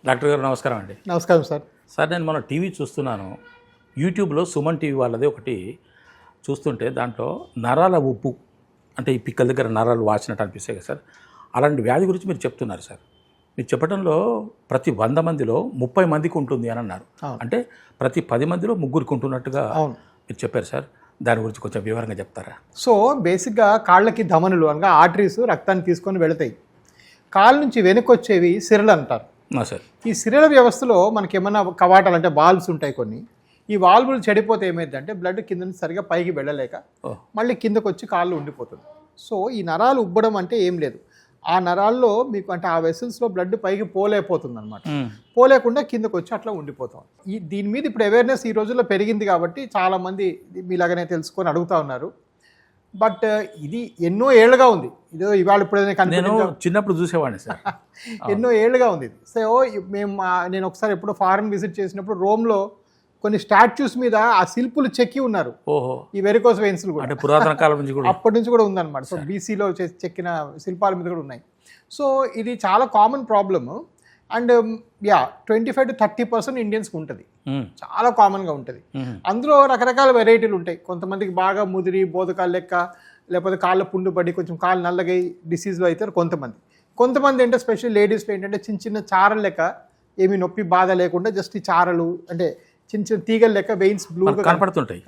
Doctor గారు నమస్కారం అండి. నమస్కారం సార్. సార్ నేను మన టీవీ చూస్తున్నాను. యూట్యూబ్లో సుమన్ టీవీ వాళ్ళది ఒకటి చూస్తుంటే దాంట్లో నరాల ఉప్పు అంటే ఈ పిక్కల దగ్గర నరాలు వాచినట్టు అనిపిస్తాయి కదా సార్, అలాంటి వ్యాధి గురించి మీరు చెప్తున్నారు సార్. మీరు చెప్పడంలో ప్రతి 100 మందిలో 30 మందికి ఉంటుంది అని అన్నారు. అంటే ప్రతి 10 మందిలో ముగ్గురికి ఉంటున్నట్టుగా మీరు చెప్పారు సార్. దాని గురించి కొంచెం వివరంగా చెప్తారా? సో బేసిక్గా కాళ్ళకి ధమనులు అనగా ఆర్టరీస్ రక్తాన్ని తీసుకొని వెళతాయి. కాళ్ళ నుంచి వెనక్కి వచ్చేవి సిరలు అంటారు సార్. ఈ సిరల వ్యవస్థలో మనకి ఏమన్నా కవాటాలు అంటే వాల్వ్స్ ఉంటాయి కొన్ని. ఈ వాల్వులు చెడిపోతే ఏమైందంటే బ్లడ్ కింద నుంచి సరిగా పైకి వెళ్ళలేక మళ్ళీ కిందకు వచ్చి కాళ్ళు ఉండిపోతుంది. సో ఈ నరాలు ఉబ్బడం అంటే ఏం లేదు, ఆ నరాల్లో మీకు అంటే ఆ వెసల్స్లో బ్లడ్ పైకి పోలేకపోతుంది అనమాట. పోలేకుండా కిందకు వచ్చి అట్లా ఉండిపోతాం. దీని మీద ఇప్పుడు అవేర్నెస్ ఈ రోజుల్లో పెరిగింది కాబట్టి చాలామంది మీలాగనే తెలుసుకొని అడుగుతూ ఉన్నారు. బట్ ఇది ఎన్నో ఏళ్ళుగా ఉంది. ఇదో ఇవాళ ఇప్పుడు నేను చిన్నప్పుడు చూసేవాడిని సార్. ఎన్నో ఏళ్ళుగా ఉంది ఇది. సో నేను ఒకసారి ఎప్పుడో ఫారెన్ విజిట్ చేసినప్పుడు రోమ్లో కొన్ని స్టాచ్యూస్ మీద ఆ శిల్పులు చెక్కి ఉన్నారు. ఓహో, ఈ వెరికోస్ వెయిన్స్ కూడా అంటే పురాతన కాలం నుంచి కూడా అప్పటి నుంచి కూడా ఉందన్నమాట. సో బీసీలో చెక్కిన శిల్పాల మీద కూడా ఉన్నాయి. సో ఇది చాలా కామన్ ప్రాబ్లమ్. అండ్ 25 to 30% ఇండియన్స్కి ఉంటుంది, చాలా కామన్గా ఉంటుంది. అందులో రకరకాల వెరైటీలు ఉంటాయి. కొంతమందికి బాగా ముదిరి బోధకాలు లెక్క, లేకపోతే కాళ్ళ పుండు పడి కొంచెం కాళ్ళు నల్లగా డిసీజ్లో అవుతారు కొంతమంది అంటే స్పెషల్ లేడీస్లో ఏంటంటే చిన్న చిన్న చారలు లెక్క, ఏమి నొప్పి బాధ లేకుండా జస్ట్ ఈ చారలు అంటే చిన్న చిన్న తీగల లెక్క వెయిన్స్ బ్లూగా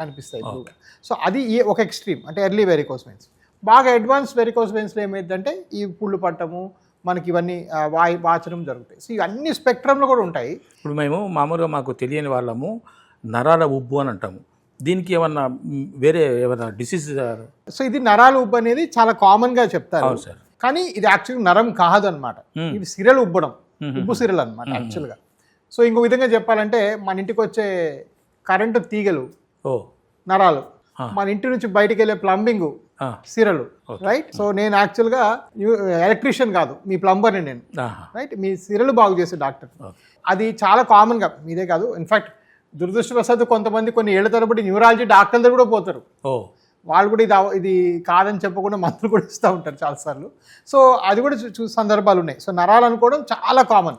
కనిపిస్తాయి బ్లూగా. సో అది ఒక ఎక్స్ట్రీమ్ అంటే ఎర్లీ వెరికోస్ వెయిన్స్. బాగా అడ్వాన్స్ వెరికోస్ వెయిన్స్లో ఏమైందంటే ఈ పుళ్ళు పట్టము, మనకి ఇవన్నీ వాచడం జరుగుతాయి. సో ఇవన్నీ స్పెక్ట్రంలో కూడా ఉంటాయి. ఇప్పుడు మేము మామూలుగా మాకు తెలియని వాళ్ళము నరాల ఉబ్బు అని అంటాము. దీనికి ఏమన్నా వేరే ఏమన్నా డిసీజ్? సో ఇది నరాల ఉబ్బు అనేది చాలా కామన్గా చెప్తారు సార్, కానీ ఇది యాక్చువల్గా నరం కాదు అనమాట. ఇది సిరలు ఉబ్బడం, ఉబ్బు సిరలు అనమాట యాక్చువల్గా. సో ఇంకో విధంగా చెప్పాలంటే మన ఇంటికి వచ్చే కరెంటు తీగలు నరాలు, మన ఇంటి నుంచి బయటికి వెళ్ళే ప్లంబింగ్ సిరలు, రైట్. సో నేను యాక్చువల్గా ఎలక్ట్రీషియన్ కాదు, మీ ప్లంబర్ని నేను, రైట్. మీ సిరలు బాగు చేసే డాక్టర్. అది చాలా కామన్గా మీదే కాదు. ఇన్ఫాక్ట్ దురదృష్టవశాత్తు కొంతమంది కొన్ని ఏళ్ల తరబడి న్యూరాలజీ డాక్టర్ల దగ్గర కూడా పోతారు. వాళ్ళు కూడా ఇది కాదని చెప్పకుండా మందులు కూడా ఇస్తూ ఉంటారు చాలాసార్లు. సో అది కూడా చూసే సందర్భాలు ఉన్నాయి. సో నరాలు అనుకోవడం చాలా కామన్.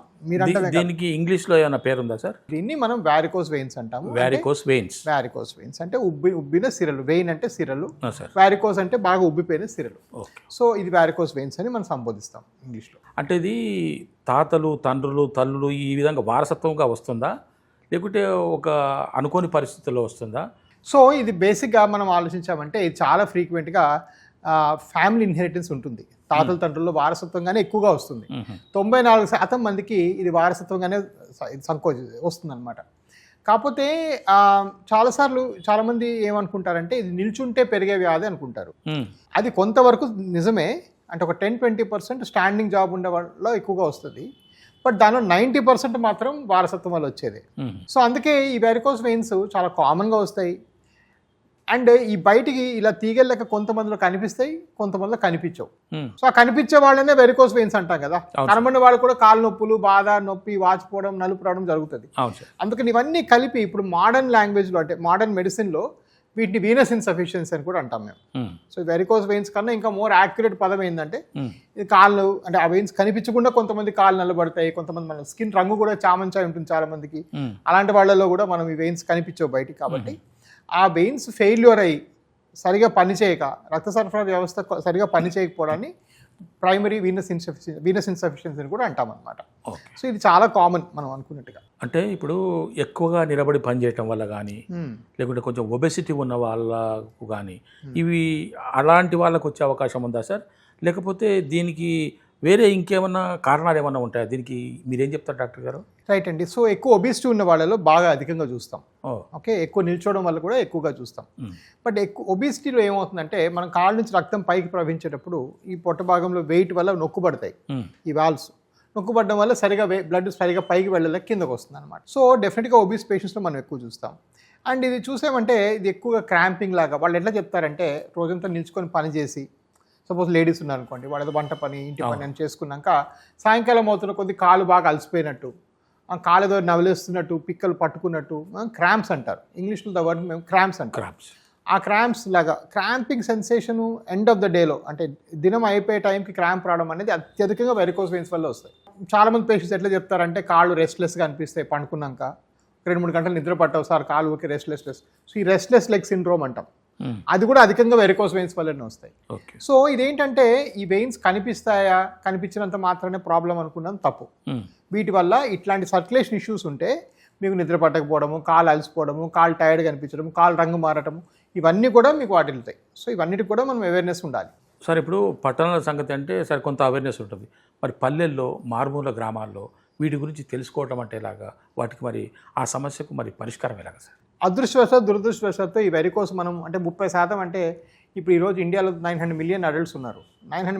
దీనికి ఇంగ్లీష్లో ఏమైనా పేరు ఉందా సార్? దీన్ని మనం వారికోస్ వెయిన్స్ అంటాము. వారికోస్ వెయిన్స్ అంటే ఉబ్బిన సిరలు. వెయిన్ అంటే సిరలు, వారికోస్ అంటే బాగా ఉబ్బిపోయిన సిరలు. సో ఇది వారికోస్ వెయిన్స్ అని మనం సంబోధిస్తాం ఇంగ్లీష్లో. అంటే ఇది తాతలు, తండ్రులు, తల్లులు ఈ విధంగా వారసత్వంగా వస్తుందా, లేకుంటే ఒక అనుకోని పరిస్థితుల్లో వస్తుందా? సో ఇది బేసిక్గా మనం ఆలోచించామంటే ఇది చాలా ఫ్రీక్వెంట్గా ఫ్యామిలీ ఇన్హెరిటెన్స్ ఉంటుంది. తాతల తండ్రుల్లో వారసత్వంగానే ఎక్కువగా వస్తుంది. 94% మందికి ఇది వారసత్వంగానే వస్తుంది అనమాట. కాకపోతే చాలాసార్లు చాలామంది ఏమనుకుంటారంటే ఇది నిల్చుంటే పెరిగే వ్యాధి అనుకుంటారు. అది కొంతవరకు నిజమే. అంటే ఒక 10-20% స్టాండింగ్ జాబ్ ఉండే వాళ్ళలో ఎక్కువగా వస్తుంది. బట్ దానిలో 90% మాత్రం వారసత్వం వల్ల వచ్చేది. సో అందుకే ఈ వెరికోస్ వెయిన్స్ చాలా కామన్గా వస్తాయి. అండ్ ఈ బయటికి ఇలా తీగల లెక్క కొంతమందిలో కనిపిస్తాయి, కొంతమందిలో కనిపించవు. సో ఆ కనిపించే వాళ్ళనే వెరికోస్ వెయిన్స్ అంటాం కదా. కనబడిన వాళ్ళు కూడా కాళ్ళ నొప్పులు, బాధ, నొప్పి, వాచిపోవడం, నలుపు రావడం జరుగుతుంది. అందుకని ఇవన్నీ కలిపి ఇప్పుడు మోడర్న్ లాంగ్వేజ్లో అంటే మోడర్న్ మెడిసిన్లో వీటిని వీనస్ ఇన్సఫిషియన్సీ అని కూడా అంటాం మేము. సో వెరికోస్ వెయిన్స్ కన్నా ఇంకా మోర్ యాక్యురేట్ పదం ఏంటంటే ఇది కాళ్ళు అంటే ఆ వెయిన్స్ కనిపించకుండా కొంతమంది కాళ్ళు నల్లబడతాయి, కొంతమంది మన స్కిన్ రంగు కూడా చామంచాయి ఉంటుంది చాలా మందికి. అలాంటి వాళ్ళలో కూడా మనం ఈ వెయిన్స్ కనిపించవు బయటికి. కాబట్టి ఆ వెయిన్స్ ఫెయిల్యూర్ అయ్యి సరిగా పనిచేయక, రక్త సరఫరా వ్యవస్థ సరిగా పనిచేయకపోవడాన్ని ప్రైమరీ వీనస్ ఇన్సఫిషియన్సీ అని కూడా అంటామన్నమాట. సో ఇది చాలా కామన్ మనం అనుకున్నట్టుగా. అంటే ఇప్పుడు ఎక్కువగా నిలబడి పనిచేయటం వల్ల కానీ, లేకుంటే కొంచెం ఒబెసిటీ ఉన్న వాళ్ళకు కానీ ఇవి అలాంటి వాళ్ళకు వచ్చే అవకాశం ఉందా సార్? లేకపోతే దీనికి వేరే ఇంకేమన్నా కారణాలు ఏమన్నా ఉంటాయా? దీనికి మీరేం చెప్తారు డాక్టర్ గారు? రైట్ అండి. సో ఎక్కువ ఒబిసిటీ ఉన్న వాళ్ళలో బాగా అధికంగా చూస్తాం. ఓకే, ఎక్కువ నిల్చోవడం వల్ల కూడా ఎక్కువగా చూస్తాం. బట్ ఎక్కువ ఒబిసిటీలో ఏమవుతుందంటే మనం కాళ్ళ నుంచి రక్తం పైకి ప్రవహించేటప్పుడు ఈ పొట్ట భాగంలో వెయిట్ వల్ల నొక్కుబడతాయి ఈ వాల్వ్స్. నొక్కుబడడం వల్ల సరిగా బ్లడ్ సరిగా పైకి వెళ్ళలేక కిందకు వస్తుంది అనమాట. సో డెఫినెట్గా ఒబిస్ పేషెంట్స్లో మనం ఎక్కువ చూస్తాం. అండ్ ఇది చూసామంటే ఇది ఎక్కువగా క్రాంపింగ్ లాగా. వాళ్ళు ఎట్లా చెప్తారంటే రోజంతా నిల్చుకొని పని చేసి, సపోజ్ లేడీస్ ఉన్నారనుకోండి, వాళ్ళది వంట పని, ఇంటి పని అని చేసుకున్నాక సాయంకాలం అవుతున్న కొద్ది కాలు బాగా అలసిపోయినట్టు, కాలు ఏదో నవలేస్తున్నట్టు, పిక్కలు పట్టుకున్నట్టు క్రాంప్స్ అంటారు ఇంగ్లీష్లో. ద వర్డ్ మేము క్రాంప్స్ అంటాం. ఆ క్రాంప్స్ లాగా cramping sensation end of the డేలో అంటే దినం అయిపోయే టైంకి క్రాంప్ రావడం అనేది అత్యధికంగా వెరికోస్ వెయిన్స్ వల్ల వస్తాయి. చాలామంది పేషెంట్స్ ఎట్లా చెప్తారంటే కాళ్ళు రెస్ట్లెస్గా అనిపిస్తాయి పండుకున్నాక, 2-3 గంటలు నిద్ర పట్టవు సార్, కాళ్ళు ఓకే రెస్ట్లెస్. సో ఈ రెస్ట్లెస్ లెగ్ సిండ్రోమ్ అంటాం, అది కూడా అధికంగా వెరికోస్ వెయిన్స్ వల్లనే వస్తాయి. సో ఇదేంటంటే ఈ వెయిన్స్ కనిపిస్తాయా, కనిపించినంత మాత్రమే ప్రాబ్లం అనుకున్నాం తప్పు. వీటి వల్ల ఇట్లాంటి సర్క్యులేషన్ ఇష్యూస్ ఉంటే మీకు నిద్ర పట్టకపోవడము, కాళ్ళు అలసిపోవడము, కాళ్ళు టైర్డ్గా అనిపించడం, కాళ్ళు రంగు మారటము, ఇవన్నీ కూడా మీకు వాటిల్తాయి. సో ఇవన్నిటికి కూడా మనం అవేర్నెస్ ఉండాలి. సార్ ఇప్పుడు పట్టణాల సంగతి అంటే సరే కొంత అవేర్నెస్ ఉంటుంది, మరి పల్లెల్లో మారుమూల గ్రామాల్లో వీటి గురించి తెలుసుకోవటం అంటే ఎలాగా, వాటికి మరి ఆ సమస్యకు మరి పరిష్కారం ఎలాగా సార్? అదృష్టవశాత్తు దురదృష్టవశాత్తు ఈ వెరికోస్ మనం అంటే 30% అంటే ఇప్పుడు ఈరోజు ఇండియాలో 900 మిలియన్ అడల్ట్స్ ఉన్నారు. 900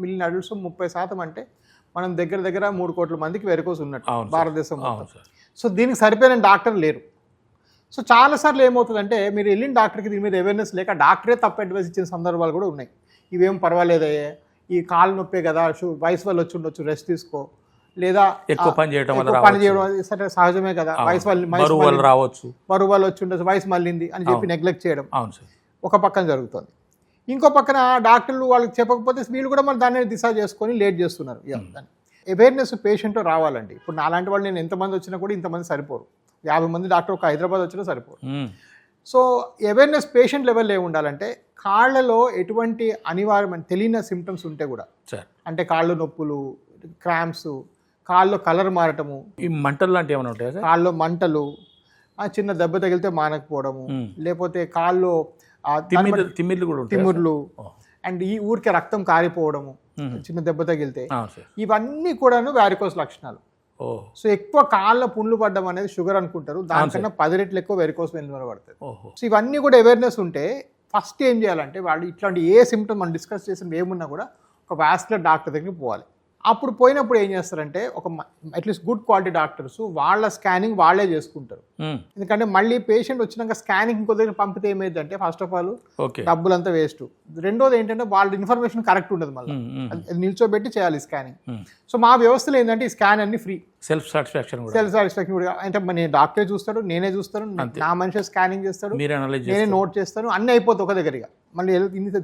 మిలియన్ అడల్ట్స్ 30% అంటే మనం దగ్గర 3 కోట్ల మందికి వెరికోస్ ఉన్నట్టు భారతదేశం. సో దీనికి సరిపోయిన డాక్టర్ లేరు. సో చాలాసార్లు ఏమవుతుందంటే మీరు వెళ్ళిన డాక్టర్కి దీని మీద అవేర్నెస్ లేక డాక్టరే తప్పు అడ్వైస్ ఇచ్చిన సందర్భాలు కూడా ఉన్నాయి. ఇవేం పర్వాలేదయ్యే, ఈ కాలు నొప్పే కదా, వయసు వల్ల వచ్చి ఉండొచ్చు, రెస్ట్ తీసుకో, లేదా ఎక్కువ పని చేయడం సరే సహజమే కదా, వయసు వల్ల రావచ్చు, బరువు వల్ల వచ్చి ఉండొచ్చు, వయసు మళ్ళింది అని చెప్పి నెగ్లెక్ట్ చేయడం ఒక పక్కన జరుగుతుంది. ఇంకో పక్కన డాక్టర్లు వాళ్ళకి చెప్పకపోతే వీళ్ళు కూడా మరి దాన్ని దిశ చేసుకొని లేట్ చేస్తున్నారు. అవేర్నెస్ పేషెంట్లో రావాలండి. ఇప్పుడు నాలాంటి వాళ్ళు నేను ఎంతమంది వచ్చినా కూడా ఇంతమంది సరిపోరు, 50 మంది డాక్టర్ ఒక హైదరాబాద్ వచ్చినా సరిపోరు. సో అవేర్నెస్ పేషెంట్ లెవెల్లో ఏమి ఉండాలంటే కాళ్ళలో ఎటువంటి అనివార్యమైన తెలియని సిమ్టమ్స్ ఉంటే కూడా, అంటే కాళ్ళు నొప్పులు, క్రాంప్స్, కాళ్ళలో కలర్ మారటము, ఈ మంటలు లాంటివి ఏమైనా ఉంటాయి, కాళ్ళలో మంటలు, చిన్న దెబ్బ తగిలితే మానకపోవడము, లేకపోతే కాళ్ళు తిమ్మిర్లు, అండ్ ఈ ఊరికే రక్తం కారిపోవడము చిన్న దెబ్బ తగిలితే, ఇవన్నీ కూడాను వారికోస్ లక్షణాలు. సో ఎక్కువ కాళ్ళ పుండ్లు పడ్డం అనేది షుగర్ అనుకుంటారు, దానికన్నా 10 రెట్లు ఎక్కువ వెరికోస్ వెయిన్స్ వల్ల పడుతుంది. సో ఇవన్నీ కూడా అవేర్నెస్ ఉంటే ఫస్ట్ ఏం చేయాలంటే వాళ్ళు ఇట్లాంటి ఏ సిమ్టమ్ మనం డిస్కస్ చేసిన ఏమున్నా కూడా ఒక వాస్కులర్ డాక్టర్ దగ్గరికి పోవాలి. అప్పుడు పోయినప్పుడు ఏం చేస్తారంటే ఒక అట్లీస్ట్ గుడ్ క్వాలిటీ డాక్టర్స్ వాళ్ళ స్కానింగ్ వాళ్ళే చేసుకుంటారు. ఎందుకంటే మళ్ళీ పేషెంట్ వచ్చినాక స్కానింగ్ ఇంకో దగ్గర పంపితే ఏమైందంటే ఫస్ట్ ఆఫ్ ఆల్ డబ్బులంతా వేస్ట్, రెండోది ఏంటంటే వాళ్ళ ఇన్ఫర్మేషన్ కరెక్ట్ ఉండదు, మళ్ళీ నిల్చోబెట్టి చేయాలి స్కానింగ్. సో మా వ్యవస్థలో ఏంటంటే ఈ స్కాన్ అన్ని ఫ్రీ, సెల్ఫ్ సాటిస్ఫాక్షన్ అంటే నేను డాక్టరే చూస్తాడు, నేనే చూస్తాను, నా మనిషి స్కానింగ్ చేస్తాడు, నేనే నోట్ చేస్తాను, అన్నీ అయిపోతుంది ఒక దగ్గరగా, మళ్ళీ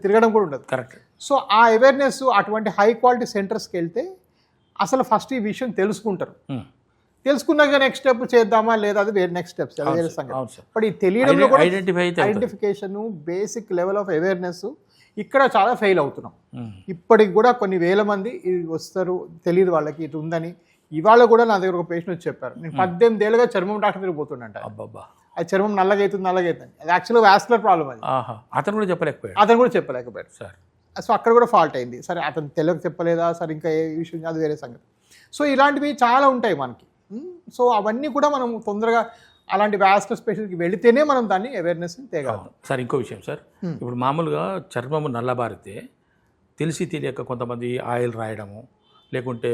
తిరగడం కూడా ఉండదు. కరెక్ట్. సో ఆ అవేర్నెస్ అటువంటి హై క్వాలిటీ సెంటర్స్కి వెళ్తే అసలు ఫస్ట్ ఈ విషయం తెలుసుకుంటారు. తెలుసుకున్నాక నెక్స్ట్ స్టెప్ చేద్దామా లేదా అది వేరే నెక్స్ట్ స్టెప్స్ వేరే సంగతి. బట్ ఈ తెలియడంలో కూడా identification, basic level of awareness ఇక్కడ చాలా ఫెయిల్ అవుతున్నాం. ఇప్పటికి కూడా కొన్ని వేల మంది ఇది వస్తారు, తెలియదు వాళ్ళకి ఇది ఉందని. ఇవాళ కూడా నా దగ్గర ఒక పేషెంట్ వచ్చి చెప్పారు, నేను 18 ఏళ్ళుగా చర్మం డాక్టర్ దగ్గర పోతుండంట, అది చర్మం నల్లగైతుంది, అది యాక్చువల్గా వాస్కులర్ ప్రాబ్లం. అది అతను కూడా చెప్పలేకపోయాడు సార్. సో అక్కడ కూడా ఫాల్ట్ అయింది. సరే అతను తెలుగు చెప్పలేదా సార్, ఇంకా ఏ విషయం, అది వేరే సంగతి. సో ఇలాంటివి చాలా ఉంటాయి మనకి. సో అవన్నీ కూడా మనం తొందరగా అలాంటి వాస్కులర్ స్పెషలిస్ట్కి వెళితేనే మనం దాన్ని అవేర్నెస్ తేగలం. సార్ ఇంకో విషయం సార్, ఇప్పుడు మామూలుగా చర్మము నల్లబారితే తెలిసి తెలియక కొంతమంది ఆయిల్ రాయడము, లేకుంటే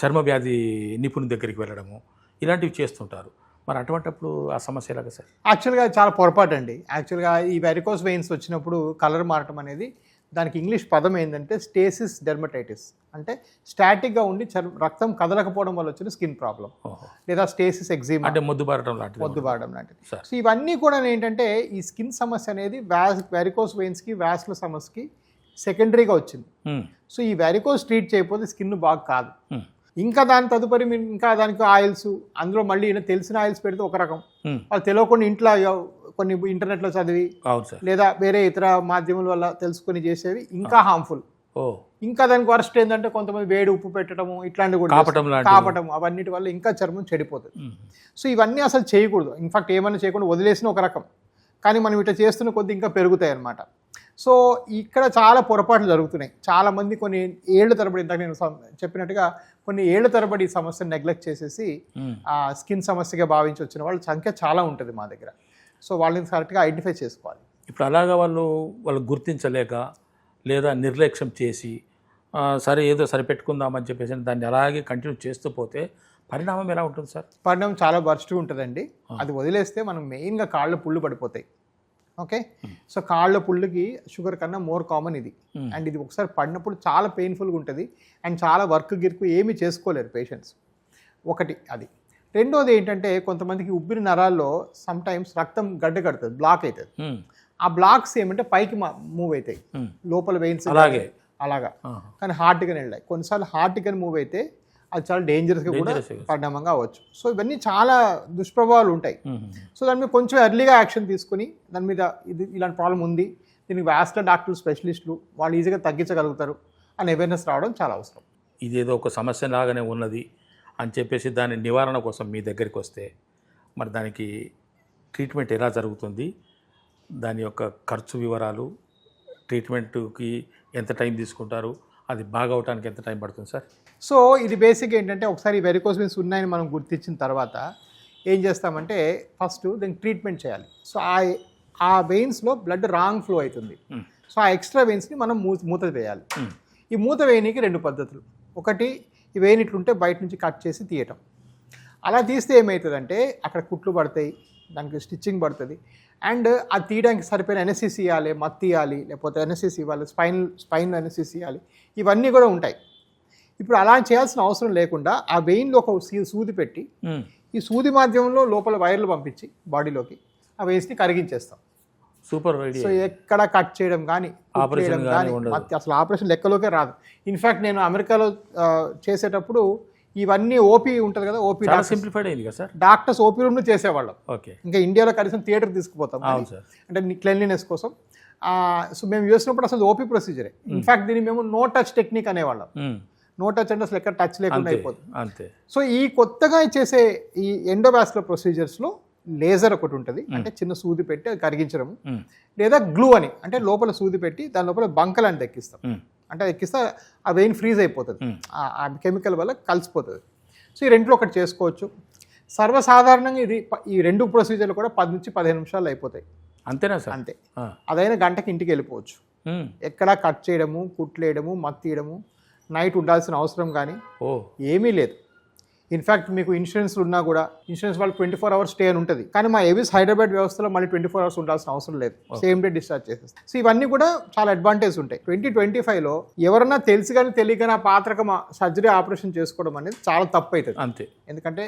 చర్మ వ్యాధి నిపుణుని దగ్గరికి వెళ్ళడము, ఇలాంటివి చేస్తుంటారు. మరి అటువంటిప్పుడు ఆ సమస్య ఎలాగా సార్? యాక్చువల్గా చాలా పొరపాటు అండి. యాక్చువల్గా ఈ వెరికోస్ వెయిన్స్ వచ్చినప్పుడు కలర్ మారటం అనేది, దానికి ఇంగ్లీష్ పదం ఏంటంటే స్టేసిస్ డెర్మటైటిస్, అంటే స్టాటిక్గా ఉండి రక్తం కదలకపోవడం వల్ల వచ్చిన స్కిన్ ప్రాబ్లం, లేదా స్టేసిస్ ఎగ్జిమా, అంటే మొద్దుబారడం లాంటిది. సో ఇవన్నీ కూడా ఏంటంటే ఈ స్కిన్ సమస్య అనేది వెరికోస్ వెయిన్స్కి, వాస్కులర్ సమస్యకి సెకండరీగా వచ్చింది. సో ఈ వెరికోస్ ట్రీట్ చేయకపోతే స్కిన్ బాగా కాదు. ఇంకా దాని తదుపరి మీరు ఇంకా దానికి ఆయిల్స్, అందులో మళ్ళీ తెలిసిన ఆయిల్స్ పెడితే ఒక రకం, వాళ్ళు తెలియకుండా ఇంట్లో కొన్ని ఇంటర్నెట్లో చదివి లేదా వేరే ఇతర మాధ్యమాల వల్ల తెలుసుకొని చేసేవి ఇంకా హార్మ్ఫుల్. ఇంకా దానికి వర్స్ట్ ఏంటంటే కొంతమంది వేడి ఉప్పు పెట్టడము, ఇట్లాంటివి కూడా కాపటం, అవన్నిటి వల్ల ఇంకా చర్మం చెడిపోతుంది. సో ఇవన్నీ అసలు చేయకూడదు. ఇన్ఫాక్ట్ ఏమైనా చేయకుండా వదిలేసిన ఒక రకం, కానీ మనం ఇట్లా చేస్తున్న కొద్ది ఇంకా పెరుగుతాయి అన్నమాట. సో ఇక్కడ చాలా పొరపాట్లు జరుగుతున్నాయి. చాలామంది కొన్ని ఏళ్ల తరబడి, ఇందాక నేను చెప్పినట్టుగా కొన్ని ఏళ్ల తరబడి ఈ సమస్యను నెగ్లెక్ట్ చేసేసి స్కిన్ సమస్యగా భావించి వచ్చిన వాళ్ళ సంఖ్య చాలా ఉంటుంది మా దగ్గర. సో వాళ్ళని కరెక్ట్గా ఐడెంటిఫై చేసుకోవాలి. ఇప్పుడు అలాగా వాళ్ళు గుర్తించలేక లేదా నిర్లక్ష్యం చేసి సరే ఏదో సరిపెట్టుకుందామని చెప్పేసి దాన్ని అలాగే కంటిన్యూ చేస్తూ పోతే పరిణామం ఎలా ఉంటుంది సార్? పరిణామం చాలా వర్స్ట్గా ఉంటుందండి. అది వదిలేస్తే మనం మెయిన్గా కాళ్ళ పుళ్ళు పడిపోతాయి. ఓకే, సో కాళ్ళ పుళ్ళకి షుగర్ కన్నా మోర్ కామన్ ఇది. అండ్ ఇది ఒకసారి పడినప్పుడు చాలా పెయిన్ఫుల్గా ఉంటుంది, అండ్ చాలా గిర్కు ఏమీ చేసుకోలేరు పేషెంట్స్. ఒకటి అది. రెండోది ఏంటంటే కొంతమందికి ఉబ్బిన నరాల్లో సమ్ టైమ్స్ రక్తం గడ్డ కడుతుంది, బ్లాక్ అవుతుంది. ఆ బ్లాక్స్ ఏమంటే పైకి మూవ్ అవుతాయి, లోపల వెయిన్స్ అలాగే అలాగా, కానీ హార్ట్గానే వెళ్ళాయి. కొన్నిసార్లు హార్ట్గానే మూవ్ అయితే అది చాలా డేంజరస్గా కూడా పరిణామంగా అవ్వచ్చు. సో ఇవన్నీ చాలా దుష్ప్రభావాలు ఉంటాయి. సో దాని మీద కొంచెం ఎర్లీగా యాక్షన్ తీసుకుని దాని మీద ఇలాంటి ప్రాబ్లం ఉంది, దీనికి వాస్కులర్ డాక్టర్లు, స్పెషలిస్టులు వాళ్ళు ఈజీగా తగ్గించగలుగుతారు అని అవేర్నెస్ రావడం చాలా అవసరం. ఇదేదో ఒక సమస్య లాగానే ఉన్నది అని చెప్పేసి దాని నివారణ కోసం మీ దగ్గరికి వస్తే మరి దానికి ట్రీట్మెంట్ ఎలా జరుగుతుంది, దాని యొక్క ఖర్చు వివరాలు, ట్రీట్మెంట్కి ఎంత టైం తీసుకుంటారు, అది బాగా అవడానికి ఎంత టైం పడుతుంది సార్? సో ఇది బేసిక్ ఏంటంటే ఒకసారి వెరికోస్ వెయిన్స్ ఉన్నాయని మనం గుర్తించిన తర్వాత ఏం చేస్తామంటే ఫస్ట్ దీనికి ట్రీట్మెంట్ చేయాలి. సో ఆ వెయిన్స్లో బ్లడ్ రాంగ్ ఫ్లో అవుతుంది. సో ఆ ఎక్స్ట్రా వెయిన్స్ని మనం మూత వేయాలి. ఈ మూత వేయడానికి 2 పద్ధతులు. ఒకటి, ఈ వెయిన్ ఇట్లుంటే బయట నుంచి కట్ చేసి తీయటం. అలా తీస్తే ఏమవుతుందంటే అక్కడ కుట్లు పడతాయి, దానికి స్టిచ్చింగ్ పడుతుంది, అండ్ అది తీయడానికి సరిపోయిన ఎన్ఎస్సిసి ఇవ్వాలి, మత్తు ఇవ్వాలి, లేకపోతే ఎన్ఎస్సిసి ఇవ్వాలి, స్పైన్ ఎన్ఎస్సిసి ఇవ్వాలి, ఇవన్నీ కూడా ఉంటాయి. ఇప్పుడు అలా చేయాల్సిన అవసరం లేకుండా ఆ వెయిన్లో ఒక సూది పెట్టి ఈ సూది మాధ్యమంలో లోపల వైర్లు పంపించి బాడీలోకి ఆ వెయిన్స్ని కరిగించేస్తాం. Super idea. సో ఎక్కడ కట్ చేయడం కానీ ఆపరేషన్ కానీ అసలు ఆపరేషన్ లెక్కలోకే రాదు. ఇన్ఫ్యాక్ట్ నేను అమెరికాలో చేసేటప్పుడు ఇవన్నీ ఓపీ ఉంటుంది కదా, ఓపీ సింప్లిఫైడ్ అయింది కదా సార్, డాక్టర్స్ ఓపీ రూమ్లో చేసేవాళ్ళం. ఓకే, ఇంకా ఇండియాలో కనీసం థియేటర్ తీసుకుపోతాం అంటే క్లెన్లీనెస్ కోసం. సో మేము చేసినప్పుడు అసలు ఓపీ ప్రొసీజరే. ఇన్ఫ్యాక్ట్ దీన్ని మేము నో టచ్ టెక్నిక్ అనేవాళ్ళం. నో టచ్ అంటే అసలు ఎక్కడ టచ్ లేకుండా అయిపోతుంది అంతే. సో ఈ కొత్తగా చేసే ఈ ఎండోవాస్కులర్ ప్రొసీజర్స్లో లేజర్ ఒకటి ఉంటుంది, అంటే చిన్న సూది పెట్టి అది కరిగించడం, లేదా గ్లూ అని అంటే లోపల సూది పెట్టి దాని లోపల బంకలు అని ఎక్కిస్తాం. అంటే ఎక్కిస్తే ఆ వెయిన్ ఫ్రీజ్ అయిపోతుంది, ఆ కెమికల్ వల్ల కలిసిపోతుంది. సో ఈ రెంట్లో ఒకటి చేసుకోవచ్చు. సర్వసాధారణంగా ఈ 2 ప్రొసీజర్లు కూడా 10 నుంచి 15 నిమిషాలు అయిపోతాయి. అంతేనా సార్? అంతే. అదైనా గంటకి ఇంటికి వెళ్ళిపోవచ్చు. ఎక్కడా కట్ చేయడము, కుట్లేయడము, మత్తీయడము, నైట్ ఉండాల్సిన అవసరం కానీ ఏమీ లేదు. ఇన్ఫ్యాక్ట్ మీకు ఇన్సూరెన్స్ ఉన్నా కూడా ఇన్సూరెన్స్ వాళ్ళు 24 అవర్స్ స్టే అని ఉంటుంది, కానీ మా ఏవిస్ హైదరాబాద్ వ్యవస్థలో మళ్ళీ 24 అవర్స్ ఉండాల్సిన అవసరం లేదు, సేమ్ డే డిశ్చార్జ్ చేసేస్తాం. సో ఇవన్నీ కూడా చాలా అడ్వాంటేజ్ ఉంటాయి. 2025లో ఎవరన్నా తెలిసి కానీ తెలియక ఆ పాత్రక సర్జరీ ఆపరేషన్ చేసుకోవడం అనేది చాలా తప్పు అవుతుంది అంతే. ఎందుకంటే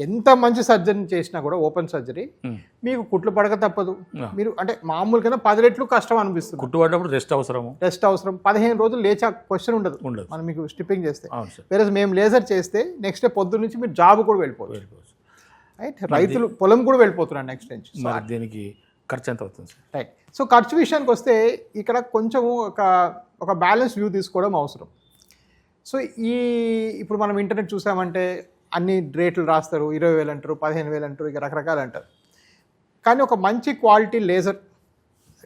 ఎంత మంచి సర్జరీ చేసినా కూడా ఓపెన్ సర్జరీ మీకు కుట్లు పడక తప్పదు. మీరు అంటే మామూలుగా 10 రెట్లు కష్టం అనిపిస్తుంది. కుట్టు పడినప్పుడు రెస్ట్ అవసరం. 15 రోజులు లేచా క్వశ్చన్ ఉండదు మనం మీకు స్టిప్పింగ్ చేస్తే. వేరే మేము లేజర్ చేస్తే నెక్స్ట్ డే పొద్దున్న నుంచి మీరు జాబ్ కూడా వెళ్ళిపోవచ్చు. రైట్, రైతులు పొలం కూడా వెళ్ళిపోతున్నారు నెక్స్ట్ నుంచి. దీనికి ఖర్చు ఎంత అవుతుంది? రైట్. సో ఖర్చు విషయానికి వస్తే ఇక్కడ కొంచెం ఒక బ్యాలెన్స్ వ్యూ తీసుకోవడం అవసరం. సో ఇప్పుడు మనం ఇంటర్నెట్ చూసామంటే అన్ని రేట్లు రాస్తారు, 20,000 అంటారు, 15,000 అంటారు, ఇక రకరకాలు అంటారు. కానీ ఒక మంచి quality laser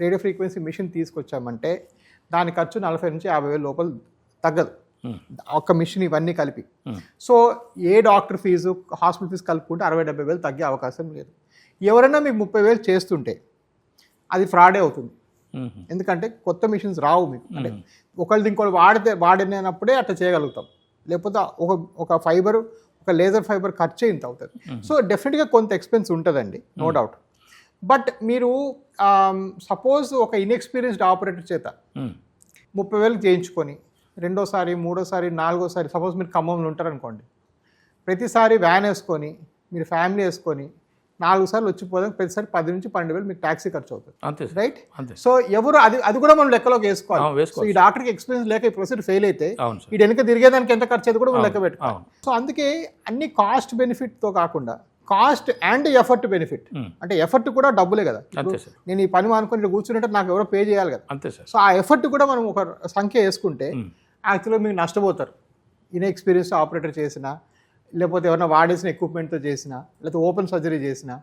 radio frequency machine తీసుకొచ్చామంటే దాని ఖర్చు 40,000 నుంచి 50,000 లోపల తగ్గదు, ఒక్క మిషన్ ఇవన్నీ కలిపి. సో ఏ డాక్టర్ ఫీజు, హాస్పిటల్ ఫీజు కలుపుకుంటే 60,000-70,000 తగ్గే అవకాశం లేదు. ఎవరైనా మీకు 30,000 చేస్తుంటే అది ఫ్రాడే అవుతుంది. ఎందుకంటే కొత్త మిషన్స్ రావు మీకు. అంటే ఒకళ్ళది ఇంకోటి వాడినప్పుడే అట్లా చేయగలుగుతాం, లేకపోతే ఒక ఫైబర్, ఒక లేజర్ ఫైబర్ ఖర్చు ఇంత అవుతుంది. సో డెఫినెట్గా కొంత ఎక్స్పెన్స్ ఉంటుందండి, నో డౌట్. బట్ మీరు సపోజ్ ఒక ఇన్ఎక్స్పీరియన్స్డ్ ఆపరేటర్ చేత 30,000 చేయించుకొని రెండోసారి, మూడోసారి, నాలుగోసారి సపోజ్ మీరు ఖమ్మంలో ఉంటారనుకోండి, ప్రతిసారి వ్యాన్ వేసుకొని మీరు ఫ్యామిలీ వేసుకొని 4 సార్లు వచ్చిపోదాం, ప్రతిసారి 10 నుంచి 12,000 మీకు ట్యాక్సీ ఖర్చు అవుతుంది. అంతే, రైట్. సో ఎవరు అది కూడా మనం లెక్కలోకి వేసుకోవాలి. సో ఈ డాక్టర్కి ఎక్స్పీరియన్స్ లేక ఈ ప్రొసీజర్ ఫెయిల్ అయితే ఈ వెనక తిరిగేదానికి ఎంత ఖర్చు అయితే కూడా మనం లెక్క పెట్టుకోవాలి. సో అందుకే అన్ని కాస్ట్ బెనిఫిట్తో కాకుండా కాస్ట్ అండ్ ఎఫర్ట్ బెనిఫిట్, అంటే ఎఫర్ట్ కూడా డబ్బులే కదా. నేను ఈ పని అనుకుని కూర్చుంటే నాకు ఎవరో పే చేయాలి కదా. అంతే సార్. సో ఆ ఎఫర్ట్ కూడా మనం ఒక సంఖ్య వేసుకుంటే యాక్చువల్గా మీకు నష్టపోతారు. ఇన్ఎక్స్పీరియన్స్ ఆపరేటర్ చేసినా, లేకపోతే ఎవరైనా వాడేసిన ఎక్విప్మెంట్తో చేసినా, లేకపోతే ఓపెన్ సర్జరీ చేసినా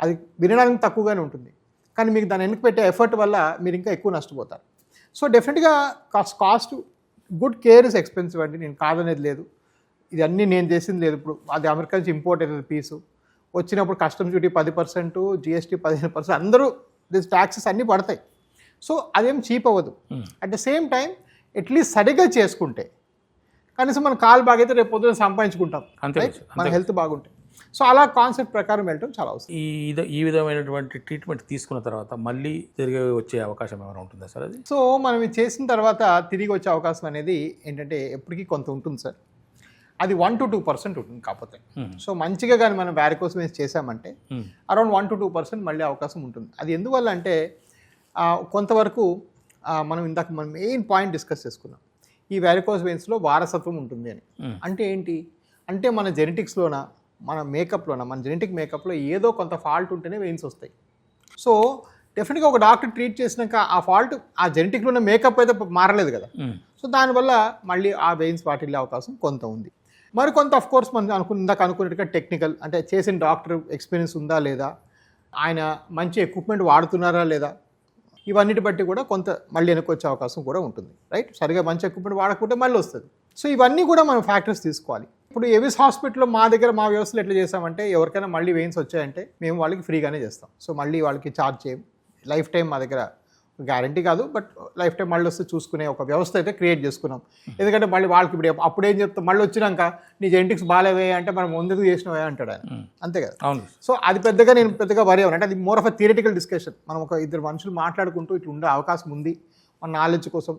అది వినడానికి తక్కువగానే ఉంటుంది, కానీ మీకు దాన్ని వెనక్కి పెట్టే ఎఫర్ట్ వల్ల మీరు ఇంకా ఎక్కువ నష్టపోతారు. సో డెఫినెట్గా cost good care is expensive అండి, నేను కాదనేది లేదు. ఇది అన్నీ నేను చేసింది లేదు. ఇప్పుడు అది అమెరికా నుంచి ఇంపోర్ట్ అవుతుంది పీసు, వచ్చినప్పుడు కస్టమ్స్ డ్యూటీ 10%, జిఎస్టీ 15%, అందరూ ట్యాక్సెస్ అన్నీ పడతాయి. సో అదేం చీప్ అవ్వదు. At the same time at least సరిగ్గా చేసుకుంటే కనీసం మన కాలు బాగైతే రేపు పొద్దున సంపాదించుకుంటాం, అంతే, మన హెల్త్ బాగుంటే. సో అలా కాన్సెప్ట్ ప్రకారం వెళ్ళటం చాలా అవసరం. ఈ విధమైనటువంటి ట్రీట్మెంట్ తీసుకున్న తర్వాత మళ్ళీ తిరిగి వచ్చే అవకాశం ఏమైనా ఉంటుందా సార్? అది సో మనం ఇది చేసిన తర్వాత తిరిగి వచ్చే అవకాశం అనేది ఏంటంటే ఎప్పటికీ కొంత ఉంటుంది సార్. అది 1 to 2% ఉంటుంది కాకపోతే. సో మంచిగా కానీ మనం వ్యారికోస్ వెయిన్స్ చేసామంటే అరౌండ్ 1 to 2% మళ్ళీ అవకాశం ఉంటుంది. అది ఎందువల్ల అంటే కొంతవరకు మనం ఇందాక మనం మెయిన్ పాయింట్ డిస్కస్ చేసుకున్నాం, ఈ వ్యారికోస్ వెయిన్స్లో వారసత్వం ఉంటుంది అని. అంటే ఏంటి అంటే మన జెనెటిక్స్లోన, మన మేకప్లోన, మన జెనెటిక్ మేకప్లో ఏదో కొంత ఫాల్ట్ ఉంటేనే వెయిన్స్ వస్తాయి. సో డెఫినెట్గా ఒక డాక్టర్ ట్రీట్ చేసినాక ఆ ఫాల్ట్ ఆ జెనెటిక్లో ఉన్న మేకప్ అయితే మారలేదు కదా, సో దానివల్ల మళ్ళీ ఆ వెయిన్స్ వాటిల్లే అవకాశం కొంత ఉంది. మరి కొంత ఆఫ్ కోర్స్ మనం ఇందాక అనుకున్నట్టుగా టెక్నికల్, అంటే చేసిన డాక్టర్ ఎక్స్పీరియన్స్ ఉందా లేదా, ఆయన మంచి ఎక్విప్మెంట్ వాడుతున్నారా లేదా, ఇవన్నిటి బట్టి కూడా కొంత మళ్ళీ వెనకొచ్చే అవకాశం కూడా ఉంటుంది. రైట్, సరిగా మంచి ఎక్విప్మెంట్ వాడకుంటే మళ్ళీ వస్తుంది. సో ఇవన్నీ కూడా మనం ఫ్యాక్టర్స్ తీసుకోవాలి. ఇప్పుడు ఏవిస్ హాస్పిటల్లో మా వ్యవస్థలో ఎట్లా చేస్తామంటే, ఎవరికైనా మళ్ళీ వెయిన్స్ వచ్చాయంటే మేము వాళ్ళకి ఫ్రీగానే చేస్తాం. సో మళ్ళీ వాళ్ళకి ఛార్జ్ చేయం. లైఫ్ టైం మా దగ్గర గ్యారంటీ కాదు, బట్ లైఫ్ టైం మళ్ళీ వస్తే చూసుకునే ఒక వ్యవస్థ అయితే క్రియేట్ చేసుకున్నాం. ఎందుకంటే మళ్ళీ వాళ్ళకి ఇప్పుడు అప్పుడేం చెప్తాం, మళ్ళీ వచ్చినాక నీ జెనెటిక్స్ బాగాలేవే అంటే మనం ముందుకు చేసినవే అంటాడు ఆయన, అంతే కదా. సో అది నేను పెద్దగా వరి అవ్వను. అంటే అది more of a theoretical discussion. మనం ఒక ఇద్దరు మనుషులు మాట్లాడుకుంటూ ఇట్లా ఉండే అవకాశం ఉంది మన నాలెడ్జ్ కోసం